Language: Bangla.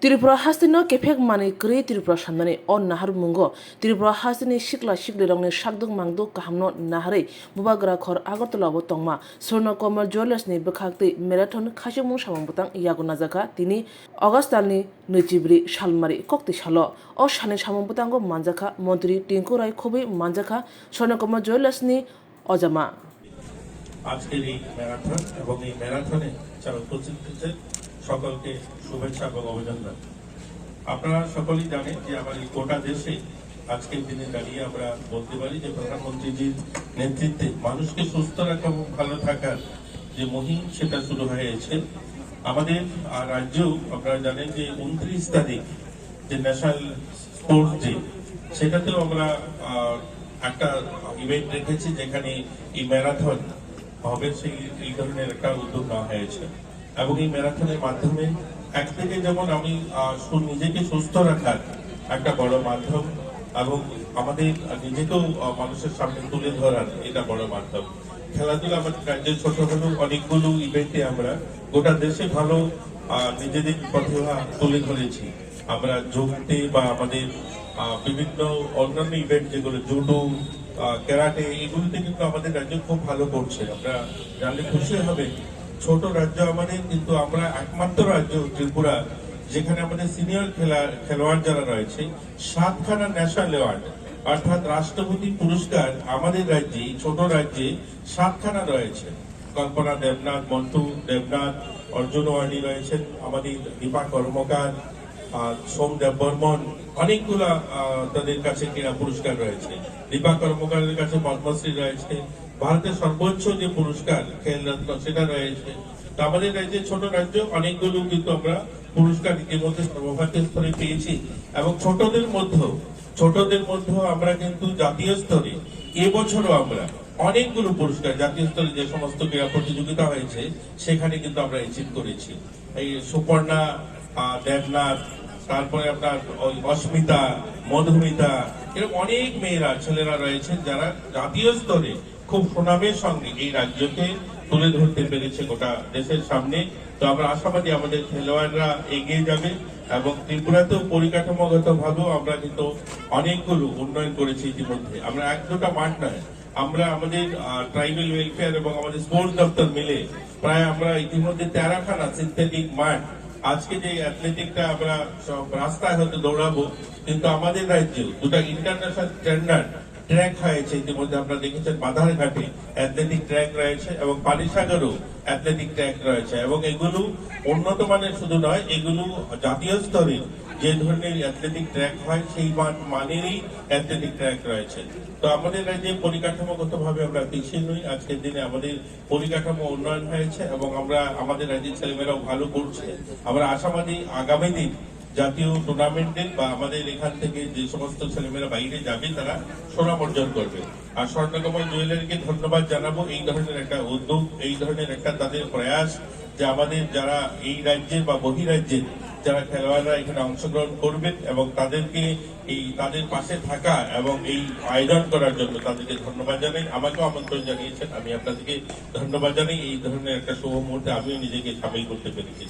त्रिपुरा हास्तिनो केफेक माने क्रे त्रिपुरा सामनानै अन नाहार मुंगो त्रिपुरा हास्तिनि सिक्ला सिक्लिरंनि साकदुक मांदुक काहामनो नाहारै बुबाग्रा खर आगरतलाबो तंमा स्वर्ण कमल ज्वेलार्सनि बखाक्ति मेराथन खासिमुं सामंबुतां यागो नाजाका तिनि अगस्त दाननि 29 सालमारि कक्ति सालो अ सानै सामंबुतांगो मानजाखा मन्त्री टिंकु राय खुबै मानजाखा स्वर्ण कमल ज्वेलार्सनि अजामा আজকের এই ম্যারাথন এবং এই ম্যারাথনে যারা উপস্থিত হয়েছেন সকলকে শুভেচ্ছা এবং অভিনন্দন। আপনারা সকলেই জানেন যে আমাদের গোটা দেশে আজকের দিনে দাঁড়িয়ে আমরা বলতে পারি যে প্রধানমন্ত্রীজির নেতৃত্বে মানুষকে সুস্থ রাখা এবং ভালো থাকার যে মুহিম সেটা শুরু হয়েছে। আমাদের রাজ্যেও আপনারা জানেন যে 29 তারিখ যে ন্যাশনাল স্পোর্টস ডে সেটাতেও আমরা একটা ইভেন্ট রেখেছি যেখানে এই ম্যারাথন হবে, এই ধরনের একটা উদ্যোগ নেওয়া হয়েছে এবং এই ম্যারাথনের মাধ্যমে একদিকে যেমন আমি নিজেকে সুস্থ রাখার একটা বড় মাধ্যম এবং আমাদের নিজেকেও মানুষের সামনে তুলে ধরার এটা বড় মাধ্যম। খেলাধুলা আমাদের রাজ্যের ছোট হলেও অনেকগুলো ইভেন্টে আমরা গোটা দেশে ভালো নিজেদের প্রতিভা তুলে ধরেছি। আমরা যোগতে বা আমাদের বিভিন্ন অন্যান্য ইভেন্ট যেগুলো জুডো, ক্যারাটে, এগুলোতে কিন্তু আমাদের রাজ্য খুব ভালো করছে। আমরা জানলে খুশি হবে, ছোট রাজ্য আমাদের, কিন্তু আমরা একমাত্র রাজ্য ত্রিপুরা যেখানে আমাদের সিনিয়র খেলোয়াড় যারা রয়েছে 7খানা ন্যাশনাল অ্যাওয়ার্ড অর্থাৎ রাষ্ট্রপতি পুরস্কার আমাদের রাজ্যে, ছোট রাজ্যে 7খানা রয়েছে। কল্পনা দেবনাথ, মন্টু দেবনাথ, অর্জুন ওয়ার্ডি রয়েছেন, আমাদের দীপা কর্মকার, সোম দেববর্মন, অনেকগুলা তাদের কাছে ক্রীড়া পুরস্কার রয়েছে। দীপা কর্মকারের কাছে পদ্মশ্রী রয়েছে, ভারতের সর্বোচ্চ যে পুরস্কার খেলরত্ন সেটা রয়েছে। তো আমাদের রাজ্যে ছোট রাজ্য অনেকগুলো কিন্তু আমরা পুরস্কার ইতিমধ্যে সর্বভারতীয় স্তরে পেয়েছি এবং ছোটদের মধ্যেও আমরা কিন্তু জাতীয় স্তরে এবছরও আমরা অনেকগুলো পুরস্কার জাতীয় স্তরে যে সমস্ত ক্রীড়া প্রতিযোগিতা হয়েছে সেখানে কিন্তু আমরা অ্যাচিভ করেছি। এই সুপর্ণা দেবনাথ, তারপরে আপনার ওই অস্মিতা, মধুমিতা, এরকম অনেক মেয়েরা ছেলেরা রয়েছেন যারা জাতীয় স্তরে খুব সুনামের সঙ্গে এই রাজ্যকে তুলে ধরতে পেরেছে গোটা দেশের সামনে। তো আমরা আশাবাদী আমাদের খেলোয়াড়রা এগিয়ে যাবে এবং ত্রিপুরাতেও পরিকাঠামোগত ভাবেও আমরা কিন্তু অনেকগুলো উন্নয়ন করেছি ইতিমধ্যে। আমরা এক দুটা মাঠ নয়, আমরা আমাদের ট্রাইবাল ওয়েলফেয়ার এবং আমাদের স্পোর্টস দপ্তর মিলে প্রায় আমরা ইতিমধ্যে 13খানা সিনথেটিক মাঠ, আজকে যে অ্যাথলেটিকটা আমরা সব রাস্তায় হয়তো দৌড়াবো, কিন্তু আমাদের রাজ্যে দুটা ইন্টারন্যাশনাল স্ট্যান্ডার্ড ট্র্যাক হয়েছে ইতিমধ্যে। আপনারা দেখেছেন বাধারঘাটে অ্যাথলেটিক ট্র্যাক রয়েছে এবং পানিসাগরও অ্যাথলেটিক ট্র্যাক রয়েছে এবং এগুলো উন্নত মানের শুধু নয়, এগুলো জাতীয় স্তরে যে ধরনের অ্যাথলেটিক ট্র্যাক হয় সেই মানেরই অ্যাথলেটিক ট্র্যাক রয়েছে। তো আমাদের রাজ্যে পরিকাঠামোগত ভাবে আমরা পিছিয়ে নই। আজকের দিনে আমাদের পরিকাঠামো উন্নয়ন হয়েছে এবং আমরা আমাদের রাজ্যের ছেলেমেয়েরাও ভালো করছে। আমরা আশাবাদী আগামী দিন জাতীয় টুর্নামেন্টে বা আমাদের এখান থেকে যে সমস্ত ছেলেমেয়েরা বাইরে যাবে তারা সুনাম অর্জন করবে। আর স্বর্ণকমল জুয়েলারিকে ধন্যবাদ জানাবো এই ধরনের একটা উদ্যোগ, এই ধরনের একটা তাদের প্রয়াস যে আমাদের যারা এই রাজ্যের বা বহিরাজ্যের যারা খেলোয়াড়রা এখানে অংশগ্রহণ করবেন এবং তাদেরকে তাদের পাশে থাকা এবং এই আয়োজন করার জন্য তাদেরকে ধন্যবাদ জানাই। আমাকেও আমন্ত্রণ জানিয়েছেন, আমি আপনাদেরকে ধন্যবাদ জানাই। এই ধরনের একটা শুভ মুহূর্তে আমিও নিজেকে সামিল করতে পেরেছি।